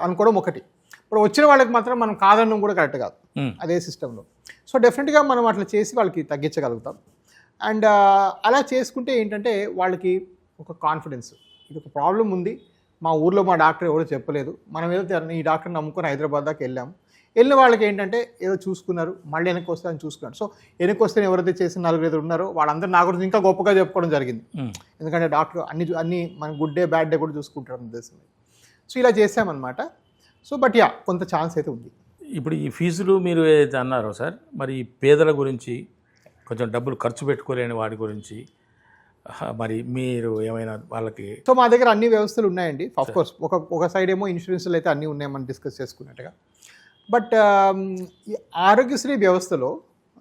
అనుకోవడం ఒకటి. ఇప్పుడు వచ్చిన వాళ్ళకి మాత్రం మనం కాదనడం కూడా కరెక్ట్ కాదు అదే సిస్టంలో. సో డెఫినెట్గా మనం అట్లా చేసి వాళ్ళకి తగ్గించగలుగుతాం. అండ్ అలా చేసుకుంటే ఏంటంటే వాళ్ళకి ఒక కాన్ఫిడెన్స్, ఇది ఒక ప్రాబ్లం ఉంది, మా ఊర్లో మా డాక్టర్ ఎవరో చెప్పలేదు, మనం ఏదో ఈ డాక్టర్ నమ్ముకొని హైదరాబాద్ దాకా వెళ్ళిన వాళ్ళకి ఏంటంటే ఏదో చూసుకున్నారు, మళ్ళీ వెనక్కి వస్తారని చూసుకున్నారు. సో వెనక్కి వస్తే ఎవరైతే చేసిన 4-5 ఉన్నారో వాళ్ళందరూ నా గురించి ఇంకా గొప్పగా చెప్పుకోవడం జరిగింది. ఎందుకంటే డాక్టర్ అన్ని మన గుడ్ డే బ్యాడ్ డే కూడా చూసుకుంటారు ఉద్దేశం. సో ఇలా చేసామన్నమాట. సో బట్ కొంత ఛాన్స్ అయితే ఉంది. ఇప్పుడు ఈ ఫీజులు మీరు ఏదైతే అన్నారో సార్, మరి ఈ పేదల గురించి, కొంచెం డబ్బులు ఖర్చు పెట్టుకోలేని వాడి గురించి మరి మీరు ఏమైనా వాళ్ళకి? సో మా దగ్గర అన్ని వ్యవస్థలు ఉన్నాయండి. ఆఫ్ కోర్స్ ఒక సైడ్ ఏమో ఇన్సూరెన్స్లు అయితే అన్నీ ఉన్నాయి మనం డిస్కస్ చేసుకున్నట్టుగా. బట్ ఈ ఆరోగ్యశ్రీ వ్యవస్థలో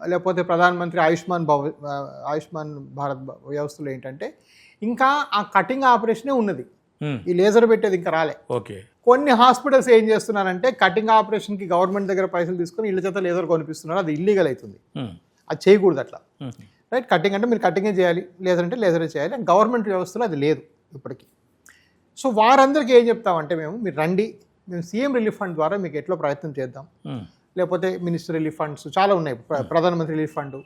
లేకపోతే ప్రధానమంత్రి ఆయుష్మాన్ భారత్ వ్యవస్థలో ఏంటంటే ఇంకా ఆ కటింగ్ ఆపరేషనే ఉన్నది, ఈ లేజర్ పెట్టేది ఇంకా రాలే. ఓకే. కొన్ని హాస్పిటల్స్ ఏం చేస్తున్నారంటే కటింగ్ ఆపరేషన్కి గవర్నమెంట్ దగ్గర పైసలు తీసుకొని ఇళ్ళ చేత లేజర్ కొనిపిస్తున్నారు. అది ఇల్లీగల్ అవుతుంది, అది చేయకూడదు అట్లా. రైట్, కటింగ్ అంటే మీరు కటింగే చేయాలి, లేజర్ అంటే లేజరే చేయాలి. అండ్ గవర్నమెంట్ వ్యవస్థలో అది లేదు ఇప్పటికీ. సో వారందరికీ ఏం చెప్తామంటే మీరు రండి, మేము సీఎం రిలీఫ్ ఫండ్ ద్వారా మీకు ఎట్లా ప్రయత్నం చేద్దాం, లేకపోతే మినిస్టర్ రిలీఫ్ ఫండ్స్ చాలా ఉన్నాయి, ప్రధానమంత్రి రిలీఫ్ ఫండ్,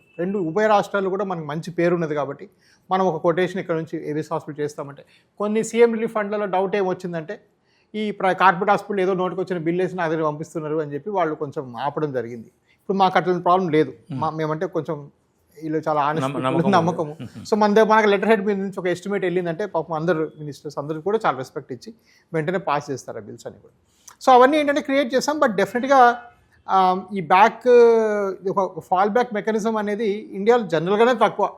ఉభయ రాష్ట్రాలు కూడా మనకు మంచి పేరు ఉన్నది కాబట్టి మనం ఒక కొటేషన్ ఇక్కడ నుంచి ఏవిస్ హాస్పిటల్ చేస్తామంటే. కొన్ని సీఎం రిలీఫ్ ఫండ్లలో డౌట్ ఏమొచ్చిందంటే ఈ కార్పొరేట్ హాస్పిటల్ ఏదో నోటికి వచ్చిన బిల్ వేసి నా దగ్గర పంపిస్తున్నారు అని చెప్పి వాళ్ళు కొంచెం ఆపడం జరిగింది. ఇప్పుడు మాకు అట్లా ప్రాబ్లం లేదు, మేమంటే కొంచెం వీళ్ళు చాలా నమ్మకము. సో మనకు లెటర్ హెడ్ మీద నుంచి ఒక ఎస్టిమేట్ వెళ్ళిందంటే పాపం అందరు మినిస్టర్స్ అందరూ కూడా చాలా రెస్పెక్ట్ ఇచ్చి వెంటనే పాస్ చేస్తారు ఆ బిల్స్ అని కూడా. సో అవన్నీ ఏంటంటే క్రియేట్ చేస్తాం. బట్ డెఫినెట్గా ఈ ఒక ఫాల్ బ్యాక్ మెకానిజం అనేది ఇండియాలో జనరల్గానే తక్కువ.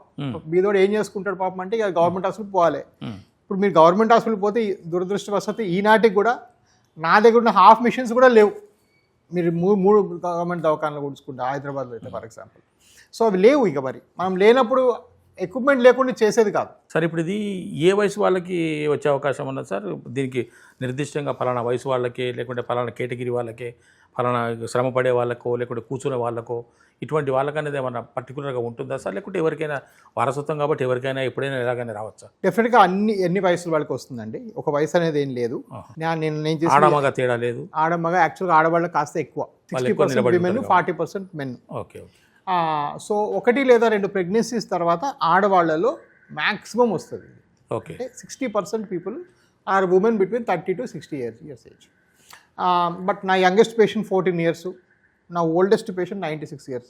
బీదోడు ఏం చేసుకుంటాడు పాపం అంటే ఇక గవర్నమెంట్ హాస్పిటల్ పోవాలి. ఇప్పుడు మీరు గవర్నమెంట్ హాస్పిటల్ పోతే దురదృష్టవశాత్తు ఈనాటికి కూడా నా దగ్గర ఉన్న హాఫ్ మిషన్స్ కూడా లేవు. మీరు 3 గవర్నమెంట్ దవాఖానాలు కూర్చుకుంటే హైదరాబాద్లో అయితే ఫర్ ఎగ్జాంపుల్. సో అవి లేవు. ఇక మరి మనం లేనప్పుడు ఎక్విప్మెంట్ లేకుండా చేసేది కాదు సార్. ఇప్పుడు ఇది ఏ వయసు వాళ్ళకి వచ్చే అవకాశం ఉన్నది సార్? దీనికి నిర్దిష్టంగా ఫలానా వయసు వాళ్ళకి, లేకుంటే ఫలానా కేటగిరీ వాళ్ళకి, ఫలానా శ్రమ పడే వాళ్ళకో, లేకుంటే కూర్చునే వాళ్ళకో, ఇటువంటి వాళ్ళకనేది ఏమన్నా పర్టికులర్గా ఉంటుందా సార్? లేకుంటే ఎవరికైనా వారసత్వం కాబట్టి ఎవరికైనా ఎప్పుడైనా ఎలాగైనా రావచ్చా? డెఫినెట్గా ఎన్ని వయసుల వాళ్ళకి వస్తుందండి, ఒక వయసు అనేది ఏం లేదు. నేను ఆడమగ తేడా లేదు. ఆడమగ యాక్చువల్గా ఆడవాళ్ళకి కాస్త ఎక్కువ, 60% విమెన్, 40% మెన్. ఓకే. సో 1 లేదా 2 ప్రెగ్నెన్సీస్ తర్వాత ఆడవాళ్ళలో మ్యాక్సిమం వస్తుంది. Okay. 60% people are women between 30 to 60 years age. But నా యంగెస్ట్ పేషెంట్ 14 years, నా ఓల్డెస్ట్ పేషెంట్ 96 years.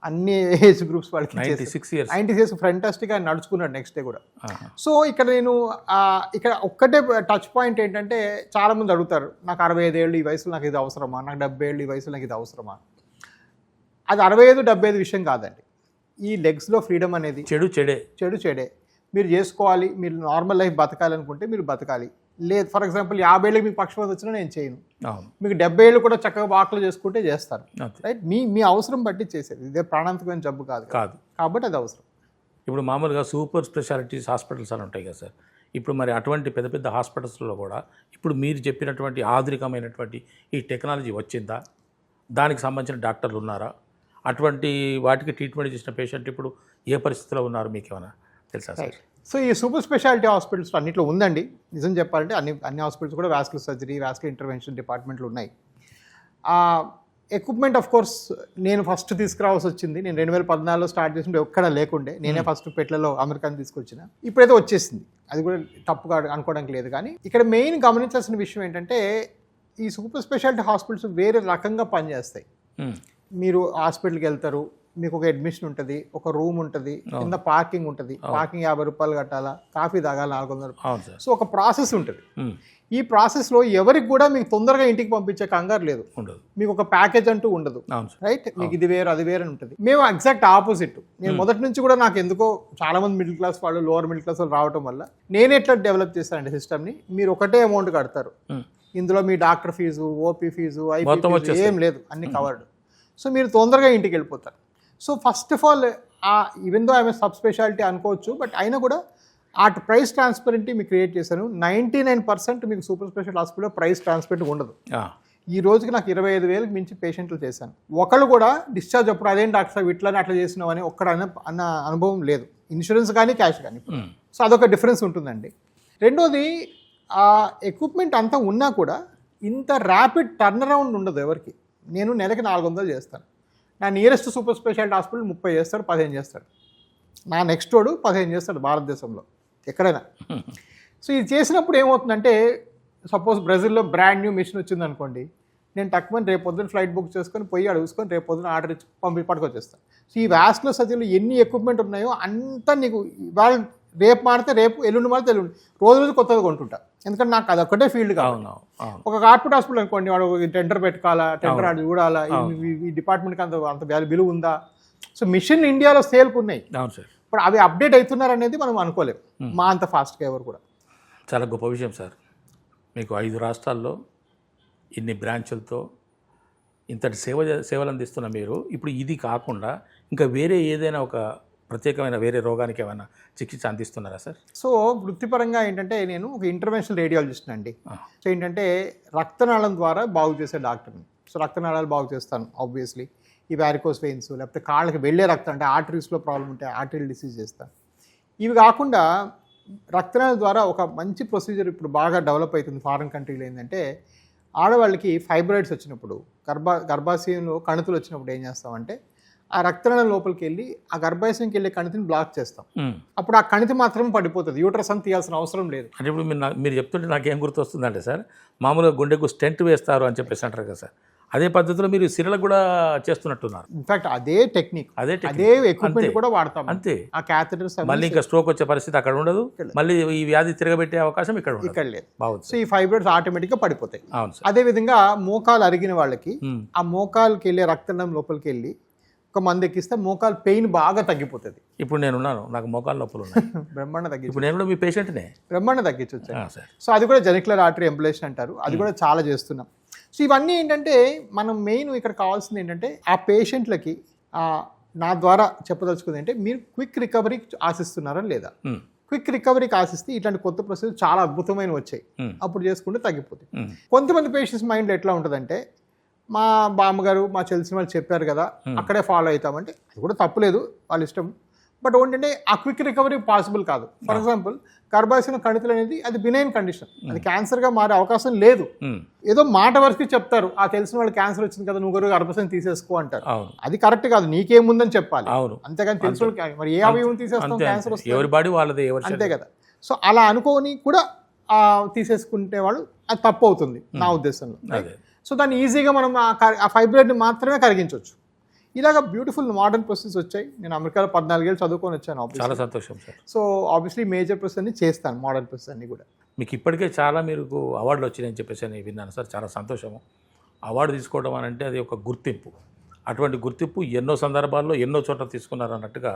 అన్ని ఏజ్ గ్రూప్స్ వాళ్ళకి 96 years ఫ్యాంటాస్టిక్గా నడుచుకున్నాడు నెక్స్ట్ డే కూడా. సో ఇక్కడ ఇక్కడ ఒక్కటే టచ్ పాయింట్ ఏంటంటే చాలామంది అడుగుతారు, నాకు 65 ఏళ్ళు ఈ వయసులో నాకు ఇది అవసరమా, నాకు 70 ఏళ్ళు ఈ వయసులో నాకు ఇది అవసరమా? అది 65-75 విషయం కాదండి. ఈ లెగ్స్లో ఫ్రీడమ్ అనేది చెడే మీరు చేసుకోవాలి. మీరు నార్మల్ లైఫ్ బతకాలనుకుంటే మీరు బతకాలి. లేదు ఫర్ ఎగ్జాంపుల్ 50 ఏళ్ళకి మీకు పక్షపాతం వచ్చినా నేను చేయను. మీకు 70 ఏళ్ళు కూడా చక్కగా వాక్లు చేసుకుంటే చేస్తారు. రైట్, మీ అవసరం బట్టి చేసేది. ఇదే ప్రాణాంతకమైన జబ్బు కాదు కాబట్టి అది అవసరం. ఇప్పుడు మామూలుగా సూపర్ స్పెషాలిటీస్ హాస్పిటల్స్ అని ఉంటాయి కదా సార్. ఇప్పుడు మరి అటువంటి పెద్ద పెద్ద హాస్పిటల్స్లో కూడా ఇప్పుడు మీరు చెప్పినటువంటి ఆధునికమైనటువంటి ఈ టెక్నాలజీ వచ్చిందా? దానికి సంబంధించిన డాక్టర్లు ఉన్నారా? అటువంటి వాటికి ట్రీట్మెంట్ చేసిన పేషెంట్ ఇప్పుడు ఏ పరిస్థితిలో ఉన్నారు మీకు ఏమైనా తెలుసా సార్? సో ఈ సూపర్ స్పెషాలిటీ హాస్పిటల్స్ అన్నింటిలో ఉందండి. నిజం చెప్పాలంటే అన్ని హాస్పిటల్స్ కూడా వాస్కులర్ సర్జరీ, వాస్కులర్ ఇంటర్వెన్షన్ డిపార్ట్మెంట్లు ఉన్నాయి. ఎక్విప్మెంట్ ఆఫ్ కోర్స్ నేను ఫస్ట్ తీసుకురావాల్సి వచ్చింది. నేను 2014లో స్టార్ట్ చేసింటే ఎక్కడ లేకుండే, నేనే ఫస్ట్ పెట్లలో అమెరికాని తీసుకొచ్చిన. ఇప్పుడైతే వచ్చేసింది, అది కూడా తప్పుగా అనుకోవడానికి లేదు. కానీ ఇక్కడ మెయిన్ గమనించాల్సిన విషయం ఏంటంటే ఈ సూపర్ స్పెషాలిటీ హాస్పిటల్స్ వేరే రకంగా పనిచేస్తాయి. మీరు హాస్పిటల్కి వెళ్తారు, మీకు ఒక అడ్మిషన్ ఉంటుంది, ఒక రూమ్ ఉంటుంది, కింద పార్కింగ్ ఉంటుంది, పార్కింగ్ 50 రూపాయలు కట్టాలా, కాఫీ తాగాలి 400 రూపాయలు. సో ఒక ప్రాసెస్ ఉంటుంది. ఈ ప్రాసెస్లో ఎవరికి కూడా మీకు తొందరగా ఇంటికి పంపించే కంగారు లేదు, మీకు ఒక ప్యాకేజ్ అంటూ ఉండదు, రైట్? మీకు ఇది వేరు అది వేరు అని ఉంటుంది. మేము ఎగ్జాక్ట్ ఆపోజిట్. నేను మొదటి నుంచి కూడా నాకు ఎందుకో చాలా మంది మిడిల్ క్లాస్ వాళ్ళు, లోవర్ మిడిల్ క్లాస్ వాళ్ళు రావడం వల్ల నేను ఎట్లా డెవలప్ చేస్తానంటే సిస్టమ్ని, మీరు ఒకటే అమౌంట్ కడతారు, ఇందులో మీ doctor fees, OP fees, IP fees ఏం లేదు, అన్ని కవర్డ్. సో మీరు తొందరగా ఇంటికి వెళ్ళిపోతారు. So first of all even though ఆమె సబ్ స్పెషాలిటీ అనుకోవచ్చు, బట్ అయినా కూడా ఆ ప్రైస్ ట్రాన్స్పరెంటీ మీకు క్రియేట్ చేశాను. 99% మీకు సూపర్ స్పెషాలిటీ హాస్పిటల్లో ప్రైస్ ట్రాన్స్పరెంట్ ఉండదు. ఈ రోజుకి నాకు 25,000కి మించి పేషెంట్లు చేశాను. ఒకళ్ళు కూడా డిశ్చార్జ్ అప్పుడు అదేం డాక్టర్ సార్ ఇట్లానే అట్లా చేసినావు అని ఒక్కడ అన్న అనుభవం లేదు, ఇన్సూరెన్స్ కానీ క్యాష్ కానీ. సో అదొక డిఫరెన్స్ ఉంటుందండి. రెండోది ఆ ఎక్విప్మెంట్ అంతా ఉన్నా కూడా ఇంత ర్యాపిడ్ టర్న్ అరౌండ్ ఉండదు ఎవరికి. నేను నెలకి 400 చేస్తాను. నా నియరెస్ట్ సూపర్ స్పెషాలిటీ హాస్పిటల్ 30 చేస్తాడు, 15 చేస్తాడు. నా నెక్స్ట్ వాడు 15 చేస్తాడు భారతదేశంలో ఎక్కడైనా. సో ఇది చేసినప్పుడు ఏమవుతుందంటే, సపోజ్ బ్రెజిల్లో బ్రాండ్ న్యూ మిషన్ వచ్చింది అనుకోండి, నేను తక్కువని రేపు పొద్దున్న ఫ్లైట్ బుక్ చేసుకొని పోయి అడుగుకొని రేపు పొద్దున ఆర్డర్ ఇచ్చి పట్టుకొచ్చేస్తాను. సో ఈ వాస్కులర్ సర్జరీలో ఎన్ని ఎక్విప్మెంట్ ఉన్నాయో అంతా నీకు వాళ్ళు రేపు మారితే రేపు, ఎల్లుండి మారితే ఎల్లుండి, రోజు కొత్తగా కొంటుంటా. ఎందుకంటే నాకు అది ఒక్కటే ఫీల్డ్ కావాలి. ఒక కార్పొరేట్ హాస్పిటల్ అనుకోండి, వాడు టెండర్ పెట్టుకోవాలా, టెండర్ అది చూడాలా, ఈ డిపార్ట్మెంట్కి అంత విలువ ఉందా. సో మిషన్ ఇండియాలో సేల్కి ఉన్నాయి, ఇప్పుడు అవి అప్డేట్ అవుతున్నారు అనేది మనం అనుకోలేము మా అంత ఫాస్ట్గా ఎవరు కూడా. చాలా గొప్ప విషయం సార్. మీకు 5 రాష్ట్రాల్లో ఇన్ని బ్రాంచులతో ఇంతటి సేవలు అందిస్తున్న మీరు ఇప్పుడు ఇది కాకుండా ఇంకా వేరే ఏదైనా ఒక ప్రత్యేకమైన వేరే రోగానికి ఏమైనా చికిత్స అందిస్తున్నారా సార్? సో వృత్తిపరంగా ఏంటంటే నేను ఒక ఇంటర్వెన్షనల్ రేడియాలజిస్ట్ అండి. సో ఏంటంటే రక్తనాళం ద్వారా బాగు చేసే డాక్టర్ని. సో రక్తనాళాలు బాగు చేస్తాను ఆబ్వియస్లీ. ఈ వ్యారికోస్ వెయిన్స్, లేకపోతే కాళ్ళకి వెళ్ళే రక్తం అంటే ఆర్టరీస్లో ప్రాబ్లం ఉంటే ఆర్టరీల్ డిసీజ్ చేస్తాను. ఇవి కాకుండా రక్తనాళాల ద్వారా ఒక మంచి ప్రొసీజర్ ఇప్పుడు బాగా డెవలప్ అవుతుంది ఫారిన్ కంట్రీలో. ఏంటంటే ఆడవాళ్ళకి ఫైబ్రాయిడ్స్ వచ్చినప్పుడు, గర్భాశయంలో కణుతులు వచ్చినప్పుడు ఏం చేస్తామంటే ఆ రక్తనాళం లోపలికి వెళ్ళి ఆ గర్భాశయంకి వెళ్ళే కణితిని బ్లాక్ చేస్తాం. అప్పుడు ఆ కణితి మాత్రం పడిపోతుంది, యూట్రస్ అని తీయాల్సిన అవసరం లేదు. అంటే ఇప్పుడు మీరు చెప్తుంటే నాకేం గుర్తొస్తుందంటే సార్, మామూలుగా గుండెకు స్టెంట్ వేస్తారు అని చెప్పేసి అంటారు కదా సార్, అదే పద్ధతిలో మీరు సిరలకు కూడా చేస్తున్నట్టున్నారు. ఇన్ఫాక్ట్ అదే టెక్నిక్, అదే ఎక్విప్మెంట్ కూడా వాడతాం అంతే. ఆ క్యాథెటర్స్ మళ్ళీ ఇంకా స్ట్రోక్ వచ్చే పరిస్థితి అక్కడ ఉండదు, మళ్ళీ ఈ వ్యాధి తిరగబెట్టే అవకాశం ఇక్కడ లేదు. సో ఈ ఫైబ్రాయిడ్స్ ఆటోమేటిక్గా పడిపోతాయి. అవును సార్. అదే విధంగా మోకాలు అరిగిన వాళ్ళకి ఆ మోకాలుకి వెళ్ళే రక్తనాళం లోపలికి వెళ్ళి ఒక మంది ఎక్కిస్తే మోకాలు పెయిన్ బాగా తగ్గిపోతుంది. ఇప్పుడు నేనున్నాను, నాకు మోకాలు నొప్పులు ఉన్నాయి. బ్రహ్మాండ తగ్గించు. ఇప్పుడు నేను కూడా మీ పేషెంట్నే. బ్రహ్మాండ తగ్గించవచ్చు. సో అది కూడా జెనిక్యులర్ ఆర్టరీ ఎంబులేషన్ అంటారు, అది కూడా చాలా చేస్తున్నాం. సో ఇవన్నీ ఏంటంటే మనం మెయిన్ ఇక్కడ కావాల్సింది ఏంటంటే ఆ పేషెంట్లకి నా ద్వారా చెప్పదలుచుకుంది అంటే మీరు క్విక్ రికవరీకి ఆశిస్తున్నారా లేదా. క్విక్ రికవరీకి ఆశిస్తే ఇట్లాంటి కొత్త ప్రొసీజర్ చాలా అద్భుతమైన వచ్చాయి, అప్పుడు చేసుకుంటే తగ్గిపోతుంది. కొంతమంది పేషెంట్స్ మైండ్లో ఎట్లా ఉంటుందంటే, మా బామ్మగారు మా తెలిసిన వాళ్ళు చెప్పారు కదా అక్కడే ఫాలో అవుతామంటే అది కూడా తప్పులేదు, వాళ్ళ ఇష్టం. బట్ ఏంటంటే ఆ క్విక్ రికవరీ పాసిబుల్ కాదు. ఫర్ ఎగ్జాంపుల్ గర్భాశయం కణితులు అనేది అది బినైన్ కండిషన్, అది క్యాన్సర్గా మారే అవకాశం లేదు. ఏదో మాట వరకు చెప్తారు, ఆ తెలిసిన వాళ్ళు క్యాన్సర్ వచ్చింది కదా నువ్వు గర్భాశయం తీసేసుకో అంటారు. అది కరెక్ట్ కాదు, నీకేముందని చెప్పాలి. అంతేగాని తెలిసిన వాళ్ళు మరి ఏ అవయవం తీసేస్తాం, క్యాన్సర్ వస్తుంది అంతే కదా. సో అలా అనుకోని కూడా తీసేసుకుంటే వాళ్ళు అది తప్పు అవుతుంది నా ఉద్దేశంలో. సో దాన్ని ఈజీగా మనం ఆ ఫైబ్రాయిడ్ని మాత్రమే కరిగించవచ్చు. ఇలాగ బ్యూటిఫుల్ మోడర్న్ ప్రొసెస్ వచ్చాయి. నేను అమెరికాలో 14 ఏళ్ళు చదువుకొని వచ్చాను. చాలా సంతోషం sir. So obviously major process అన్ని చేస్తాను, మోడర్న్ ప్రొసెస్ అన్ని కూడా. మీకు ఇప్పటికే చాలా మీకు అవార్డులు వచ్చినాయని చెప్పేసి అని విన్నాను సార్, చాలా సంతోషము. అవార్డు తీసుకోవడం అని అంటే అది ఒక గుర్తింపు, అటువంటి గుర్తింపు ఎన్నో సందర్భాల్లో ఎన్నో చోట్ల తీసుకున్నారు అన్నట్టుగా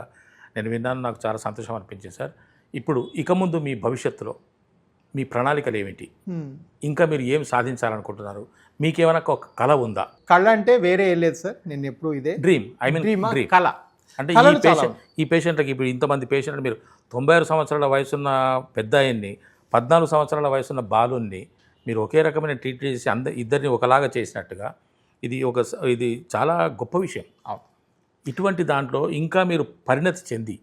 నేను విన్నాను, నాకు చాలా సంతోషం అనిపించింది సార్. ఇప్పుడు ఇక ముందు మీ భవిష్యత్తులో మీ ప్రణాళికలు ఏమిటి, ఇంకా మీరు ఏం సాధించాలనుకుంటున్నారు, మీకేమైనా ఒక కళ ఉందా? కళ అంటే వేరే ఏం లేదు సార్, నేను ఎప్పుడు ఇదే డ్రీమ్, ఐ మీన్ డ్రీమ్ కళ. అంటే ఈ పేషెంట్లకి ఇప్పుడు ఇంతమంది పేషెంట్లు, మీరు 96 సంవత్సరాల వయసున్న పెద్ద ఆయన్ని, 14 సంవత్సరాల వయసున్న బాలుని మీరు ఒకే రకమైన ట్రీట్ చేసి ఇద్దరిని ఒకలాగా చేసినట్టుగా ఇది చాలా గొప్ప విషయం. ఇటువంటి దాంట్లో ఇంకా మీరు పరిణతి చెంది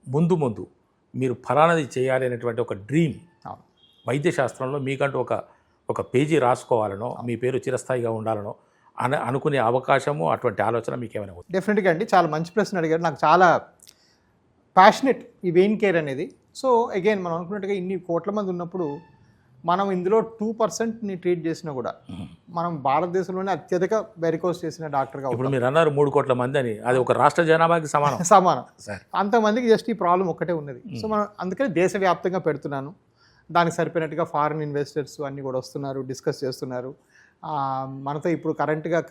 ముందు మీరు ఫలానది చేయాలి అనేటువంటి ఒక డ్రీమ్, వైద్యశాస్త్రంలో మీకంటూ ఒక పేజీ రాసుకోవాలనో, మీ పేరు చిరస్థాయిగా ఉండాలనో అనుకునే అవకాశము అటువంటి ఆలోచన మీకు ఏమైనా ఉంది? డెఫినెట్గా అండి, చాలా మంచి ప్రశ్న అడిగారు. నాకు చాలా ప్యాషనెట్ ఈ వెయిన్ కేర్ అనేది. సో అగైన్ మనం అనుకున్నట్టుగా ఇన్ని కోట్ల మంది ఉన్నప్పుడు మనం ఇందులో 2%ని ట్రీట్ చేసినా కూడా మనం భారతదేశంలోనే అత్యధిక వెరికోస్ చేసిన డాక్టర్గా ఇప్పుడు మీరు అన్నారు 3 కోట్ల మంది అని, అది ఒక రాష్ట్ర జనాభాకి సమానం. సమానం. సార్ అంతమందికి జస్ట్ ఈ ప్రాబ్లం ఒక్కటే ఉన్నది. సో మనం అందుకని దేశవ్యాప్తంగా పెడుతున్నాను. దానికి సరిపోయినట్టుగా ఫారిన్ ఇన్వెస్టర్స్ అన్నీ కూడా వస్తున్నారు, డిస్కస్ చేస్తున్నారు. మనతో ఇప్పుడు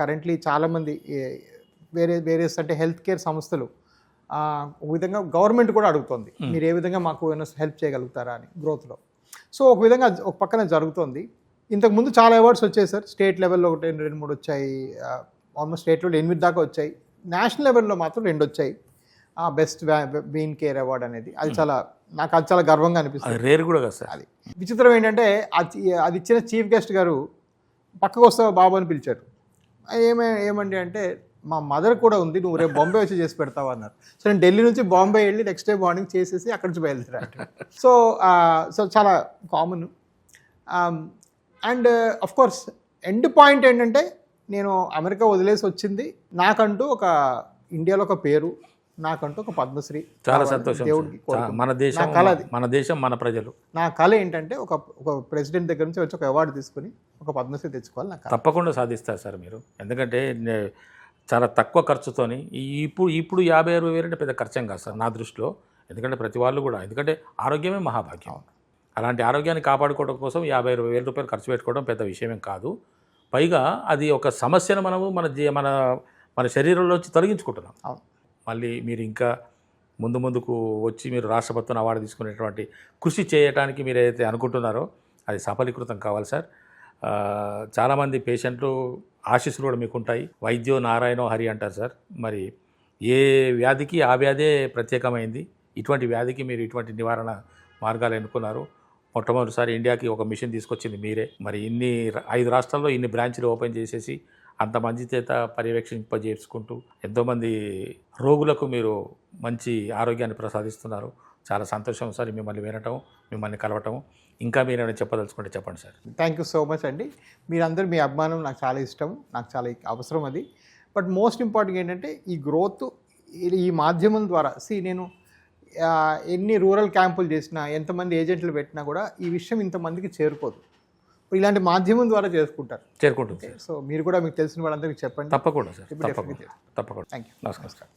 కరెంట్లీ చాలామంది వేరే అంటే హెల్త్ కేర్ సంస్థలు ఒక విధంగా గవర్నమెంట్ కూడా అడుగుతుంది, మీరు ఏ విధంగా మాకు ఏమైనా హెల్ప్ చేయగలుగుతారా అని గ్రోత్లో. సో ఒక విధంగా ఒక పక్కన జరుగుతుంది. ఇంతకుముందు చాలా అవార్డ్స్ వచ్చాయి సార్. స్టేట్ లెవెల్లో 2-3 వచ్చాయి, ఆల్మోస్ట్ స్టేట్ లెవెల్ 8 దాకా వచ్చాయి. నేషనల్ లెవెల్లో మాత్రం 2 వచ్చాయి. బెస్ట్ వెయిన్ కేర్ అవార్డ్ అనేది అది నాకు చాలా గర్వంగా అనిపిస్తుంది. రేర్ కూడా కదా సార్. అది విచిత్రం ఏంటంటే అది ఇచ్చిన చీఫ్ గెస్ట్ గారు పక్కకు వస్తావా బాబు అని పిలిచారు. ఏమండి అంటే మా మదర్ కూడా ఉంది, నువ్వు రేపు బాంబే వచ్చి చేసి పెడతావా అన్నారు. సో నేను ఢిల్లీ నుంచి బాంబే వెళ్ళి నెక్స్ట్ డే మార్నింగ్ చేసేసి అక్కడి నుంచి బయలుదేరా. సో చాలా common. And of course end point ఏంటంటే నేను అమెరికా వదిలేసి వచ్చింది నాకంటూ ఒక ఇండియాలో ఒక పేరు, నాకంటూ ఒక పద్మశ్రీ. చాలా సంతోషం. దేవుడికి మన దేశం మన ప్రజలు. నా కళ ఏంటంటే ఒక ప్రెసిడెంట్ దగ్గర నుంచి వచ్చి ఒక అవార్డు తీసుకుని ఒక పద్మశ్రీ తెచ్చుకోవాలి. నాకు తప్పకుండా సాధిస్తారు సార్ మీరు. ఎందుకంటే చాలా తక్కువ ఖర్చుతోని ఇప్పుడు 50-60 వేలు అంటే పెద్ద ఖర్చేం కాదు సార్ నా దృష్టిలో. ఎందుకంటే ప్రతి వాళ్ళు కూడా, ఎందుకంటే ఆరోగ్యమే మహాభాగ్యం. అలాంటి ఆరోగ్యాన్ని కాపాడుకోవడం కోసం 50-60 వేల రూపాయలు ఖర్చు పెట్టుకోవడం పెద్ద విషయమేం కాదు. పైగా అది ఒక సమస్యను మనము మన శరీరంలోంచి తొలగించుకుంటున్నాం. మళ్ళీ మీరు ఇంకా ముందుకు వచ్చి మీరు రాష్ట్రపతిని అవార్డు తీసుకునేటువంటి కృషి చేయడానికి మీరు ఏదైతే అనుకుంటున్నారో అది సఫలీకృతం కావాలి సార్. చాలామంది పేషెంట్లు ఆశీస్సులు కూడా మీకు ఉంటాయి. వైద్యో నారాయణో హరి అంటారు సార్. మరి ఏ వ్యాధికి ఆ వ్యాధే ప్రత్యేకమైంది. ఇటువంటి వ్యాధికి మీరు ఇటువంటి నివారణ మార్గాలు ఎన్నుకున్నారు. మొట్టమొదటిసారి ఇండియాకి ఒక మిషన్ తీసుకొచ్చింది మీరే. మరి 5 రాష్ట్రాల్లో ఇన్ని బ్రాంచ్లు ఓపెన్ చేసేసి అంతమంది చేత పర్యవేక్షింపజేసుకుంటూ ఎంతోమంది రోగులకు మీరు మంచి ఆరోగ్యాన్ని ప్రసాదిస్తున్నారు. చాలా సంతోషం సార్ మిమ్మల్ని వినటం, మిమ్మల్ని కలవటం. ఇంకా మీరు ఏమైనా చెప్పదలుచుకుంటే చెప్పండి sir. Thank you so much అండి. మీరందరూ మీ అభిమానం నాకు చాలా ఇష్టం, నాకు చాలా అవసరం అది. బట్ మోస్ట్ ఇంపార్టెంట్ ఏంటంటే ఈ గ్రోత్ ఈ మాధ్యమం ద్వారా నేను ఎన్ని రూరల్ క్యాంపులు చేసినా, ఎంతమంది ఏజెంట్లు పెట్టినా కూడా ఈ విషయం ఇంతమందికి చేరుకోదు. ఇలాంటి మాధ్యమం ద్వారా చేరుకుంటుంది. చేరుకుంటుంది. సో మీరు కూడా మీకు తెలిసిన వాళ్ళందరికీ చెప్పండి. తప్పకుండా సార్, తప్పకుండా. Thank you. నమస్కారం.